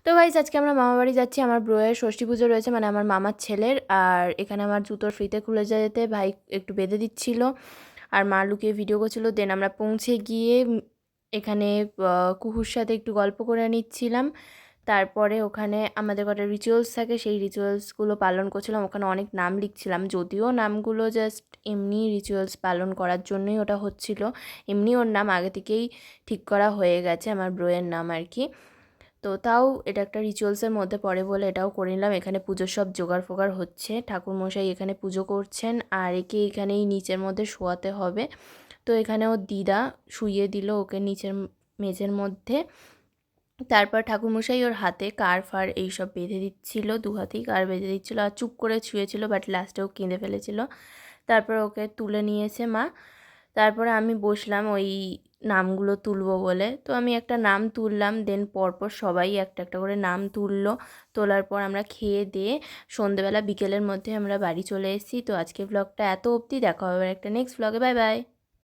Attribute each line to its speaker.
Speaker 1: তো গাইস আজকে আমরা মামাবাড়ি যাচ্ছি। আমার ব্রোয়ের ষষ্ঠী পুজো রয়েছে, মানে আমার মামার ছেলের। আর এখানে আমার জুতোর ফিতে খুলে যেতে ভাই একটু বেঁধে দিচ্ছিল, আর মা লুকিয়ে ভিডিও করছিল। দেন আমরা পৌঁছে গিয়ে এখানে কুহুর সাথে একটু গল্প করে নিচ্ছিলাম। তারপরে ওখানে আমাদের কটা রিচুয়ালস থাকে, সেই রিচুয়ালসগুলো পালন করছিলাম। ওখানে অনেক নাম লিখছিলাম, যদিও নামগুলো জাস্ট এমনি রিচুয়ালস পালন করার জন্যই ওটা হচ্ছিল। এমনি ওর নাম আগে থেকেই ঠিক করা হয়ে গেছে, আমার ব্রোয়ের নাম আর কি। তো তাও এটা একটা রিচুয়ালসের মধ্যে পড়ে বলে এটাও করে নিলাম। এখানে পুজোর সব জোগাড় ফোগাড় হচ্ছে, ঠাকুরমশাই এখানে পুজো করছেন, আর একে এখানেই নিচের মধ্যে শোয়াতে হবে। তো এখানে ওর দিদা শুইয়ে দিল ওকে নিচের মেঝের মধ্যে। তারপর ঠাকুরমশাই ওর হাতে কার ফার এইসব বেঁধে দিচ্ছিল, দু হাতেই কার বেঁধে দিচ্ছিলো, আর চুপ করে শুয়েছিল, বাট লাস্টেও কেঁদে ফেলেছিল। তারপর ওকে তুলে নিয়েছে মা। তারপরে আমি বসলাম ওই নামগুলো তুলবো বলে। তো আমি একটা নাম তুললাম, দেন পরপর সবাই একটা একটা করে নাম তুললো। তোলার পর আমরা খেয়ে দিয়ে সন্ধেবেলা বিকেলের মধ্যে আমরা বাড়ি চলে এসেছি। তো আজকে ব্লগটা এত অবধি, দেখা হবে একটা নেক্সট ব্লগে। Bye bye.